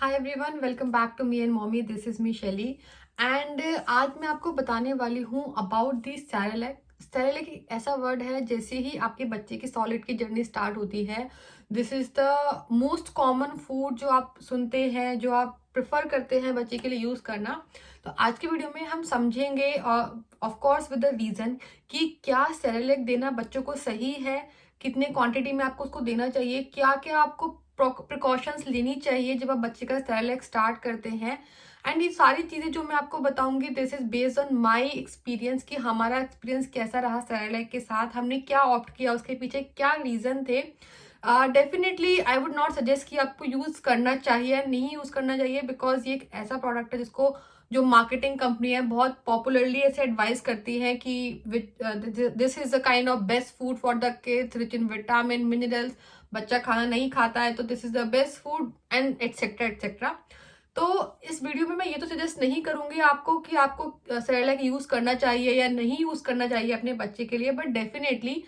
Hi everyone, welcome back to me and mommy. This is me Shaily and आज मैं आपको बताने वाली हूँ अबाउट दी सेरेलैक। सेरेलैक एक ऐसा वर्ड है, जैसे ही आपके बच्चे की सॉलिड की जर्नी स्टार्ट होती है, this is the most common food जो आप सुनते हैं, जो आप प्रेफर करते हैं बच्चे के लिए यूज करना। तो आज की वीडियो में हम समझेंगे of course with the reason कि क्या सेरेलैक देना बच्चों को सही है, कितने क्वांटिटी में आपको उसको देना चाहिए, क्या क्या आपको प्रिकॉशंस लेनी चाहिए जब आप बच्चे का सेरेलैक स्टार्ट करते हैं। एंड ये सारी चीजें जो मैं आपको बताऊंगी, this is based on my experience कि हमारा एक्सपीरियंस कैसा रहा सेरेलैक के साथ, हमने क्या ऑप्ट किया, उसके पीछे क्या रीजन थे। Definitely I would not suggest कि आपको यूज करना चाहिए या नहीं यूज करना चाहिए, बिकॉज ये एक ऐसा प्रोडक्ट है जिसको जो मार्केटिंग कंपनी है बहुत पॉपुलरली ऐसे एडवाइस करती है कि this is the kind of best food for the kids, rich in vitamin minerals. बच्चा खाना नहीं खाता है तो this is the best food and etcetera etcetera. तो इस वीडियो में मैं ये तो सजेस्ट नहीं करूंगी आपको कि आपको सेरेलैक यूज करना चाहिए या नहीं यूज करना चाहिए अपने बच्चे के लिए, बट डेफिनेटली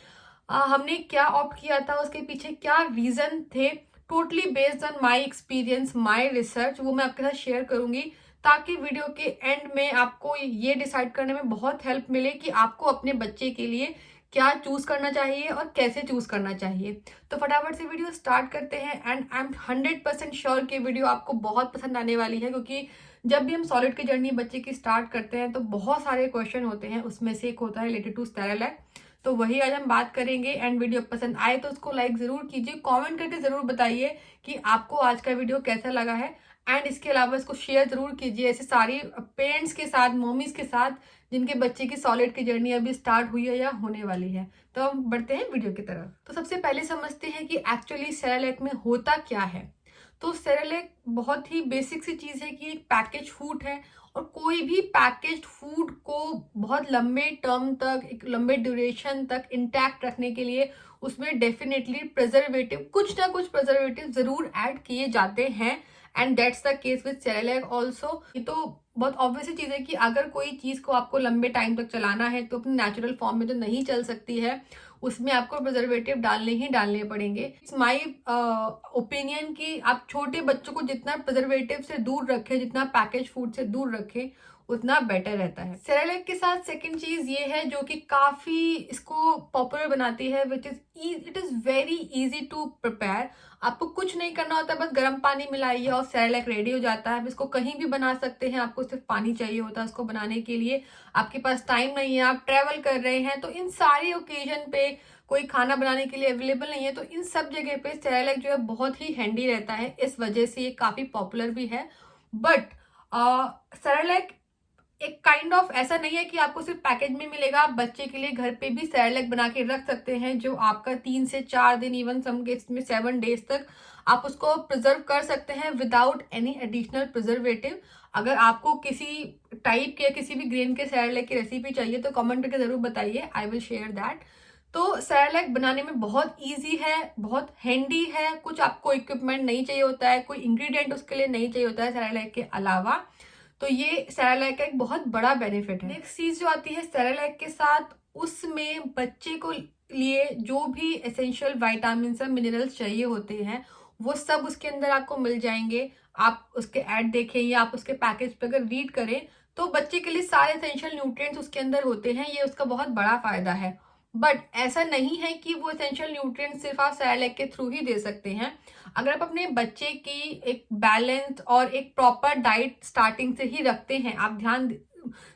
हमने क्या ऑप्ट किया था, उसके पीछे क्या रीजन थे, totally based on my experience, my research, वो मैं आपके साथ शेयर करूंगी, ताकि वीडियो के एंड में आपको ये डिसाइड करने में बहुत हेल्प मिले कि आपको अपने बच्चे के लिए क्या चूज करना चाहिए और कैसे चूज करना चाहिए। तो फटाफट से वीडियो स्टार्ट करते हैं एंड आई एम 100% श्योर कि वीडियो आपको बहुत पसंद आने वाली है, क्योंकि जब भी हम सॉलिड की जर्नी बच्चे की स्टार्ट करते हैं तो बहुत सारे क्वेश्चन होते हैं, उसमें से एक होता है रिलेटेड टू सेरेलैक। तो वही आज हम बात करेंगे एंड वीडियो पसंद आए तो उसको लाइक जरूर कीजिए, कमेंट करके जरूर बताइए कि आपको आज का वीडियो कैसा लगा है। एंड इसके अलावा इसको शेयर जरूर कीजिए ऐसे सारी पेरेंट्स के साथ, मॉमीज के साथ, जिनके बच्चे की सॉलिड की जर्नी अभी स्टार्ट हुई है या होने वाली है। तो हम बढ़ते हैं वीडियो की तरफ। तो सबसे पहले समझते हैं कि एक्चुअली सेरेलैक में होता क्या है। तो सेरेलैक बहुत ही बेसिक सी चीज है कि एक पैकेज फूड है, और कोई भी पैकेज्ड फूड को बहुत लंबे टर्म तक, एक लंबे ड्यूरेशन तक इंटैक्ट रखने के लिए उसमें डेफिनेटली प्रिजर्वेटिव, कुछ ना कुछ प्रिजर्वेटिव जरूर ऐड किए जाते हैं। And that's the case with Cerelac also. ये तो बहुत ऑब्वियस चीज है कि अगर कोई चीज को आपको लंबे टाइम तक चलाना है तो अपनी नेचुरल फॉर्म में तो नहीं चल सकती है, उसमें आपको प्रिजर्वेटिव डालने ही डालने पड़ेंगे। इट्स माई ओपिनियन कि आप छोटे बच्चों को जितना प्रिजर्वेटिव से दूर रखें, जितना पैकेज फूड से दूर रखें, उतना बेटर रहता है। सेरेलैक के साथ सेकंड चीज ये है जो कि काफी इसको पॉपुलर बनाती है, which is it is very easy to prepare. आपको कुछ नहीं करना होता, बस गर्म पानी मिलाइए और सेरेलैक रेडी हो जाता है। आप इसको कहीं भी बना सकते हैं, आपको सिर्फ पानी चाहिए होता है उसको बनाने के लिए। आपके पास टाइम नहीं है, आप ट्रेवल कर रहे हैं, तो इन सारी ओकेजन पे कोई खाना बनाने के लिए अवेलेबल नहीं है, तो इन सब जगह पे सेरेलैक जो है बहुत ही हैंडी रहता है। इस वजह से ये काफी पॉपुलर भी है। बट सेरेलैक एक काइंड ऑफ ऐसा नहीं है कि आपको सिर्फ पैकेज में मिलेगा। आप बच्चे के लिए घर पे भी सेरेलैक बना के रख सकते हैं, जो आपका 3 से 4 दिन, इवन सम केस में 7 डेज तक आप उसको प्रिजर्व कर सकते हैं विदाउट एनी एडिशनल प्रिजर्वेटिव। अगर आपको किसी टाइप के, किसी भी ग्रेन के सेरेलैक की रेसिपी चाहिए तो कमेंट करके जरूर बताइए, आई विल शेयर दैट। तो सेरेलैक बनाने में बहुत इजी है, बहुत हैंडी है। कुछ आपको इक्विपमेंट नहीं चाहिए होता है, कोई इंग्रेडिएंट उसके लिए नहीं चाहिए होता है सेरेलैक के अलावा। तो ये सेरेलैक का एक बहुत बड़ा बेनिफिट है। नेक्स्ट चीज जो आती है सेरेलैक के साथ, उसमें बच्चे को लिए जो भी एसेंशियल विटामिन और मिनरल्स चाहिए होते हैं, वो सब उसके अंदर आपको मिल जाएंगे। आप उसके ऐड देखें या आप उसके पैकेज पे अगर रीड करें तो बच्चे के लिए सारे एसेंशियल न्यूट्रिएंट्स उसके अंदर होते हैं। ये उसका बहुत बड़ा फायदा है। बट ऐसा नहीं है कि वो एसेंशियल न्यूट्रिएंट्स सिर्फ आप सेरेलैक के थ्रू ही दे सकते हैं। अगर आप अपने बच्चे की एक बैलेंस और एक प्रॉपर डाइट स्टार्टिंग से ही रखते हैं, आप ध्यान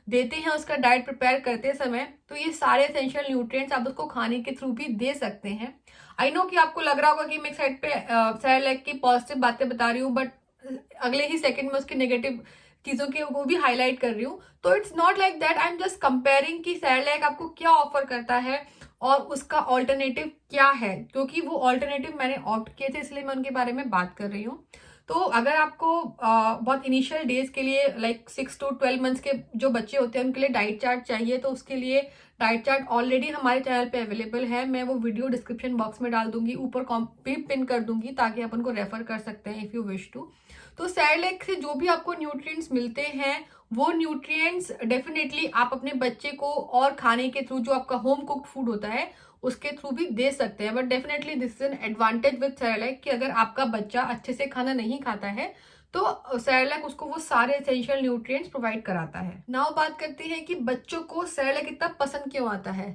देते हैं उसका डाइट प्रिपेयर करते समय, तो ये सारे एसेंशियल न्यूट्रिएंट्स आप उसको खाने के थ्रू भी दे सकते हैं। आई नो कि आपको लग रहा होगा कि मैं एक साइड पे सेरेलैक की पॉजिटिव बातें बता रही हूँ, बट अगले ही सेकंड में उसकी नेगेटिव चीजों के वो भी हाईलाइट कर रही हूँ। तो it's not like that, I am just comparing कि सेरेलैक आपको क्या ऑफर करता है और उसका ऑल्टरनेटिव क्या है, क्योंकि वो ऑल्टरनेटिव मैंने ऑप्ट किए थे, इसलिए मैं उनके बारे में बात कर रही हूँ। तो अगर आपको बहुत इनिशियल डेज के लिए, लाइक 6 to 12 मंथ्स के जो बच्चे होते हैं उनके लिए डाइट चार्ट चाहिए, तो उसके लिए डाइट चार्ट ऑलरेडी हमारे चैनल पे अवेलेबल है। मैं वो वीडियो डिस्क्रिप्शन बॉक्स में डाल दूंगी, ऊपर भी पिन कर दूंगी, ताकि आप उनको रेफर कर सकते हैं इफ यू विश टू। तो सेरेलैक से जो भी आपको न्यूट्रिएंट्स मिलते हैं, वो न्यूट्रिएंट्स डेफिनेटली आप अपने बच्चे को और खाने के थ्रू, जो आपका होम कुक्ड फूड होता है उसके थ्रू भी दे सकते हैं। But definitely this is an advantage with Cerelac कि अगर आपका बच्चा अच्छे से खाना नहीं खाता है तो सेरेलैक उसको वो सारे एसेंशियल न्यूट्रिएंट्स प्रोवाइड कराता है। नाउ बात करते हैं कि बच्चों को सेरेलैक इतना पसंद क्यों आता है।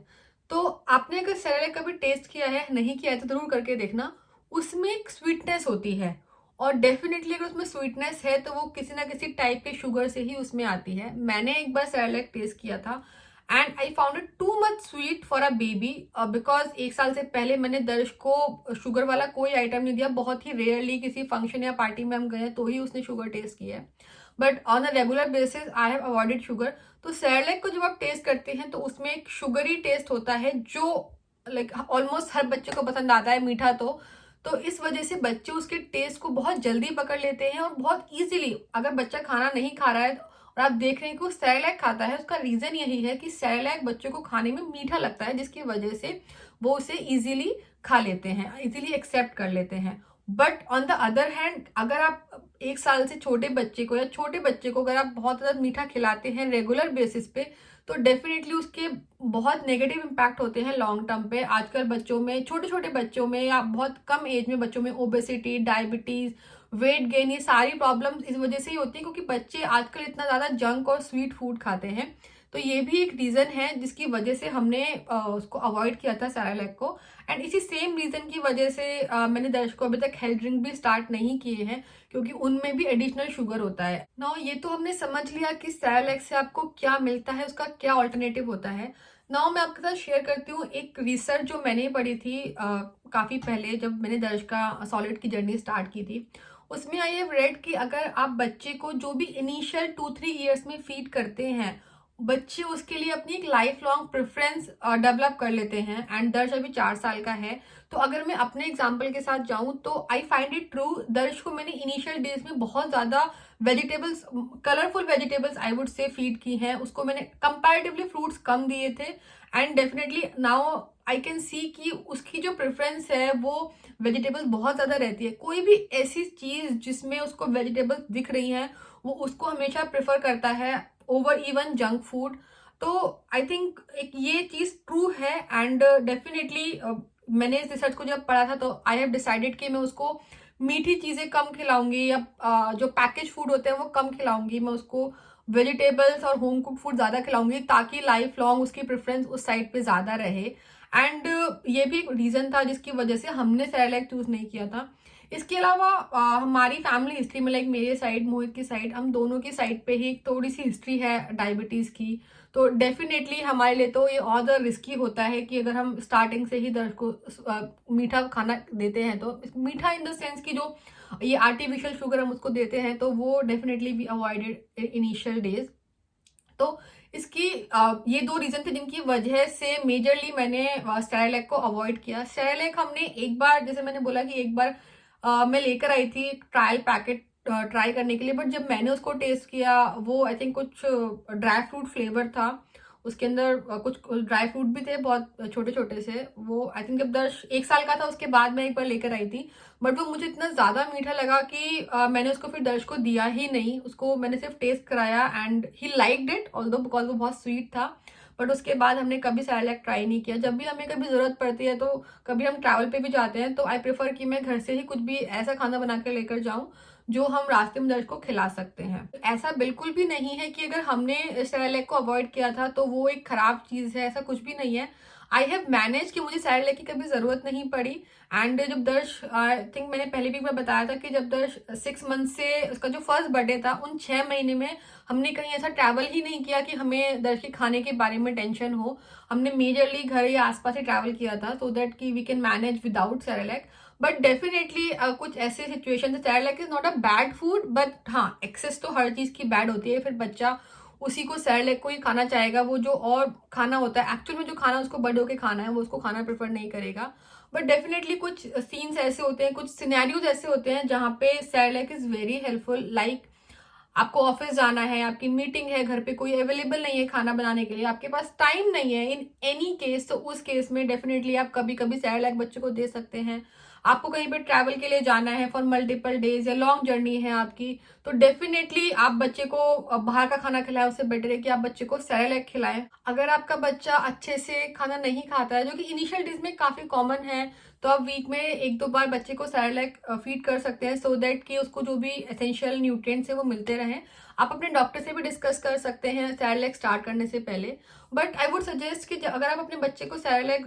तो आपने अगर सेरेलैक कभी टेस्ट किया है, नहीं किया है तो जरूर करके देखना। उसमें एक स्वीटनेस होती है और डेफिनेटली अगर उसमें स्वीटनेस है तो वो किसी ना किसी टाइप के शुगर से ही उसमें आती है। मैंने एक बार सेरेलैक टेस्ट किया था and I found it too much sweet for a baby, because 1 साल से पहले मैंने दर्श को शुगर वाला कोई आइटम नहीं दिया। बहुत ही रेयरली किसी फंक्शन या पार्टी में हम गए तो ही उसने शुगर टेस्ट किया है, but on a regular basis I have avoided sugar. तो सेरेलैक को जब आप टेस्ट करते हैं तो उसमें एक शुगरी टेस्ट होता है जो लाइक ऑलमोस्ट हर बच्चे को पसंद आता है, मीठा तो इस वजह से बच्चे उसके टेस्ट को बहुत जल्दी पकड़ लेते हैं और बहुत इजीली, अगर बच्चा खाना नहीं खा रहा है और आप देख रहे हैं कि वो सेरेलैक खाता है, उसका रीजन यही है कि सेरेलैक बच्चों को खाने में मीठा लगता है, जिसकी वजह से वो उसे इजीली खा लेते हैं, इजीली एक्सेप्ट कर लेते हैं। But on the other hand अगर आप 1 साल से छोटे बच्चे को या छोटे बच्चे को अगर आप बहुत ज्यादा मीठा खिलाते हैं रेगुलर बेसिस पे तो डेफिनेटली उसके बहुत नेगेटिव इम्पैक्ट होते हैं लॉन्ग टर्म पे। आजकल बच्चों में, छोटे छोटे बच्चों में या बहुत कम एज में बच्चों में ओबेसिटी, डायबिटीज, वेट गेन, ये सारी प्रॉब्लम्स इस वजह से ही होती है क्योंकि बच्चे आजकल इतना ज्यादा जंक और स्वीट फूड खाते हैं। तो ये भी एक रीजन है जिसकी वजह से हमने उसको अवॉइड किया था सेरेलैक को। एंड इसी सेम रीजन की वजह से मैंने दर्शकों को अभी तक हेल्थ ड्रिंक भी स्टार्ट नहीं किए हैं क्योंकि उनमें भी एडिशनल शुगर होता है। नाउ ये तो हमने समझ लिया कि सेरेलैक से आपको क्या मिलता है, उसका क्या ऑल्टरनेटिव होता है। नाउ मैं आपके साथ शेयर करती हूँ एक रिसर्च जो मैंने पढ़ी थी काफी पहले जब मैंने दर्श का सॉलिड की जर्नी स्टार्ट की थी। उसमें आई हैव रेड कि अगर आप बच्चे को जो भी इनिशियल 2-3 ईयर्स में फीड करते हैं, बच्चे उसके लिए अपनी एक लाइफ लॉन्ग प्रेफरेंस डेवलप कर लेते हैं। एंड दर्श अभी 4 साल का है, तो अगर मैं अपने एग्जाम्पल के साथ जाऊं तो आई फाइंड इट ट्रू। दर्श को मैंने इनिशियल डेज में बहुत ज्यादा vegetables, colourful vegetables I would say feed की हैं। उसको मैंने कंपैरेटिवली फ्रूट्स कम दिए थे and definitely now I can see कि उसकी जो प्रेफरेंस है वो वेजिटेबल्स बहुत ज्यादा रहती है। कोई भी ऐसी चीज जिसमें उसको वेजिटेबल्स दिख रही हैं वो उसको हमेशा प्रेफर करता है ओवर इवन जंक फूड। तो आई थिंक एक ये चीज ट्रू है एंड डेफिनेटली मैंने इस रिसर्च को जब पढ़ा था तो आई हैव डिसाइडेड कि मैं उसको मीठी चीजें कम खिलाऊंगी या जो पैकेज फूड होते हैं वो कम खिलाऊंगी। मैं उसको वेजिटेबल्स और होम कुक फूड ज्यादा खिलाऊंगी ताकि लाइफ लॉन्ग उसकी प्रेफरेंस उस साइड पे ज्यादा रहे। एंड ये भी एक रीजन था जिसकी वजह से हमने सेरेलैक चूज नहीं किया था। इसके अलावा हमारी फैमिली हिस्ट्री में लाइक मेरे साइड, मोहित की साइड, हम दोनों की साइड पे ही थोड़ी सी हिस्ट्री है डायबिटीज की। तो डेफिनेटली हमारे लिए तो ये और ज़्यादा रिस्की होता है कि अगर हम स्टार्टिंग से ही दर्द को मीठा खाना देते हैं तो मीठा इन द सेंस कि जो ये आर्टिफिशियल शुगर हम उसको देते हैं तो वो definitely we avoided initial days. तो इसकी ये 2 रीजन थे जिनकी वजह से मेजरली मैंने सेरेलैक को अवॉइड किया। सेरेलैक हमने एक बार, जैसे मैंने बोला कि एक बार मैं लेकर आई थी एक ट्रायल पैकेट ट्राई करने के लिए, बट जब मैंने उसको टेस्ट किया वो आई थिंक कुछ ड्राई फ्रूट फ्लेवर था उसके अंदर, कुछ ड्राई फ्रूट भी थे बहुत छोटे छोटे से। वो आई थिंक जब दर्श 1 साल का था उसके बाद मैं एक बार लेकर आई थी, बट वो मुझे इतना ज्यादा मीठा लगा कि मैंने उसको फिर दर्श को दिया ही नहीं। उसको मैंने सिर्फ टेस्ट कराया and he liked it although because वो बहुत स्वीट था। बट उसके बाद हमने कभी सेरेलैक ट्राई नहीं किया। जब भी हमें कभी जरूरत पड़ती है तो कभी हम ट्रैवल पे भी जाते हैं तो आई प्रेफर कि मैं घर से ही कुछ भी ऐसा खाना बना कर लेकर जाऊं जो हम रास्ते में दर्ज को खिला सकते हैं। ऐसा बिल्कुल भी नहीं है कि अगर हमने सेरेलैक को अवॉइड किया था तो वो एक खराब चीज है, ऐसा कुछ भी नहीं है। आई हैव मैनेज कि मुझे सेरेलैक की कभी जरूरत नहीं पड़ी। एंड जब दर्श, आई थिंक मैंने पहले भी एक बार बताया था कि जब दर्श 6 मंथ से उसका जो फर्स्ट बर्थडे था उन 6 महीने में हमने कहीं ऐसा ट्रैवल ही नहीं किया कि हमें दर्श के खाने के बारे में टेंशन हो। हमने मेजरली घर या आसपास ही ट्रैवल किया था सो दैट कि we can manage without Cerelac. But definitely कुछ ऐसे situation, Cerelac is not a bad food, but हाँ एक्सेस तो हर चीज की बैड होती है। फिर बच्चा उसी को सेरेलैक को ही खाना चाहेगा, वो जो और खाना होता है एक्चुअल में जो खाना उसको बड़े होके खाना है वो उसको खाना प्रेफर नहीं करेगा। बट डेफिनेटली कुछ सीन्स ऐसे होते हैं, कुछ सिनेरियोज ऐसे होते हैं जहाँ पे Cerelac is very helpful. Like आपको ऑफिस जाना है, आपकी मीटिंग है, घर पे कोई अवेलेबल नहीं है खाना बनाने के लिए, आपके पास टाइम नहीं है इन एनी केस, तो उस केस में डेफिनेटली आप कभी कभी सेरेलैक बच्चे को दे सकते हैं। आपको कहीं पे ट्रैवल के लिए जाना है फॉर मल्टीपल डेज या लॉन्ग जर्नी है आपकी, तो डेफिनेटली आप बच्चे को बाहर का खाना खिलाएं, उससे बेटर है कि आप बच्चे को सेरेलैक खिलाएं। अगर आपका बच्चा अच्छे से खाना नहीं खाता है, जो कि इनिशियल डेज में काफी कॉमन है, तो आप वीक में 1-2 बार बच्चे को सेरेलैक फीड कर सकते हैं, सो दैट कि उसको जो भी एसेंशियल न्यूट्रिएंट्स है वो मिलते रहें। आप अपने डॉक्टर से भी डिस्कस कर सकते हैं सेरेलैक स्टार्ट करने से पहले। बट आई वुड सजेस्ट कि अगर आप अपने बच्चे को सेरेलैक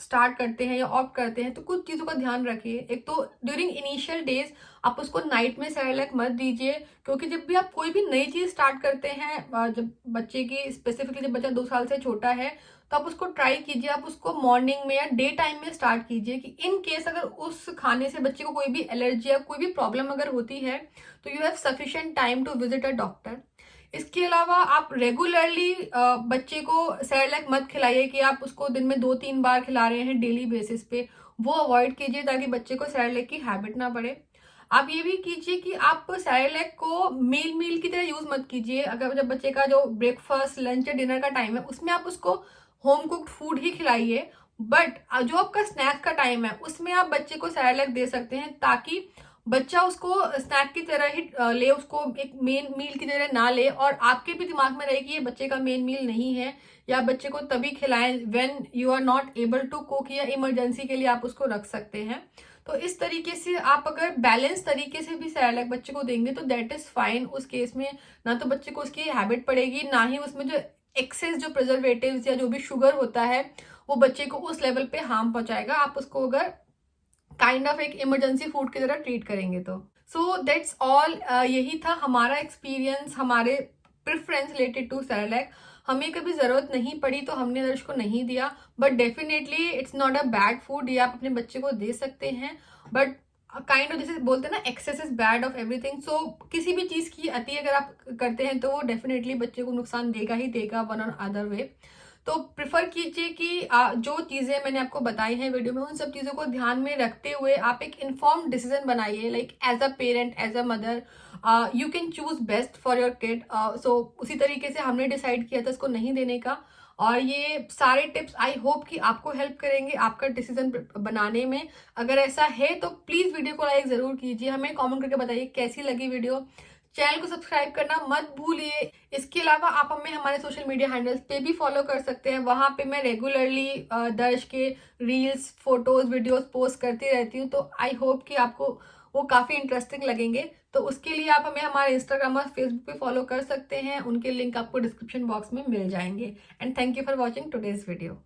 स्टार्ट करते हैं या ऑप्ट करते हैं, तो कुछ चीज़ों का ध्यान रखिए। एक तो ड्यूरिंग इनिशियल डेज आप उसको नाइट में सेरेलैक मत दीजिए, क्योंकि जब भी आप कोई भी नई चीज़ स्टार्ट करते हैं, जब बच्चे की स्पेसिफिकली जब बच्चा 2 साल से छोटा है, तो आप उसको ट्राई कीजिए, आप उसको मॉर्निंग में या डे टाइम में स्टार्ट कीजिए, कि इन केस अगर उस खाने से बच्चे को कोई भी एलर्जी या कोई भी प्रॉब्लम अगर होती है, तो you have sufficient time to visit a doctor. इसके अलावा आप रेगुलरली बच्चे को सेरेलैक मत खिलाइए कि आप उसको दिन में 2-3 बार खिला रहे हैं डेली बेसिस पे, वो अवॉइड कीजिए ताकि बच्चे को सेरेलैक की हैबिट ना पड़े। आप ये भी कीजिए कि आप सेरेलैक को मील की तरह यूज मत कीजिए। अगर जब बच्चे का जो ब्रेकफास्ट लंच या डिनर का टाइम है, उसमें आप उसको होम कुक्ड फूड ही खिलाइए, बट जो आपका स्नैक का टाइम है उसमें आप बच्चे को सेरेलैक दे सकते हैं, ताकि बच्चा उसको स्नैक की तरह ही ले, उसको एक मेन मील की तरह ना ले, और आपके भी दिमाग में रहे कि ये बच्चे का मेन मील नहीं है, या बच्चे को तभी खिलाएं when you are not able to cook, या इमरजेंसी के लिए आप उसको रख सकते हैं। तो इस तरीके से आप अगर बैलेंस तरीके से भी सेरेलैक बच्चे को देंगे तो दैट इज फाइन। उस केस में ना तो बच्चे को उसकी हैबिट पड़ेगी, ना ही उसमें जो एक्सेस जो प्रिजर्वेटिव्स या जो भी शुगर होता है वो बच्चे को उस लेवल पे हार्म पहुंचाएगा, आप उसको अगर काइंड ऑफ एक इमरजेंसी फूड की तरह ट्रीट करेंगे तो। सो दैट्स ऑल, यही था हमारा एक्सपीरियंस, हमारे प्रेफरेंस रिलेटेड टू सेरेलैक। हमें कभी जरूरत नहीं पड़ी तो हमने दर्श को नहीं दिया, but definitely it's not a bad food, ये आप अपने बच्चे को दे सकते हैं। बट काइंड ऑफ जैसे बोलते हैं ना, excess is bad of everything, so किसी भी चीज की अति अगर आप करते हैं तो वो डेफिनेटली बच्चे को नुकसान देगा ही देगा, वन और अदर वे। तो प्रिफर कीजिए कि जो चीजें मैंने आपको बताई हैं वीडियो में, उन सब चीजों को ध्यान में रखते हुए आप एक इन्फॉर्म्ड डिसीजन बनाइए, like as a parent, as a mother you can choose best for your kid. So उसी तरीके से हमने डिसाइड किया था इसको नहीं देने का, और ये सारे टिप्स आई होप कि आपको हेल्प करेंगे आपका डिसीजन बनाने में। अगर ऐसा है तो प्लीज वीडियो को लाइक जरूर कीजिए, हमें कमेंट करके बताइए कैसी लगी वीडियो। चैनल को सब्सक्राइब करना मत भूलिए। इसके अलावा आप हमें हमारे सोशल मीडिया हैंडल्स पे भी फॉलो कर सकते हैं, वहां पे मैं रेगुलरली दर्श के रील्स, फोटोज, वीडियोस पोस्ट करती रहती हूँ, तो आई होप कि आपको वो काफी इंटरेस्टिंग लगेंगे। तो उसके लिए आप हमें हमारे इंस्टाग्राम और फेसबुक पे फॉलो कर सकते हैं, उनके लिंक आपको डिस्क्रिप्शन बॉक्स में मिल जाएंगे। And thank you for watching today's video.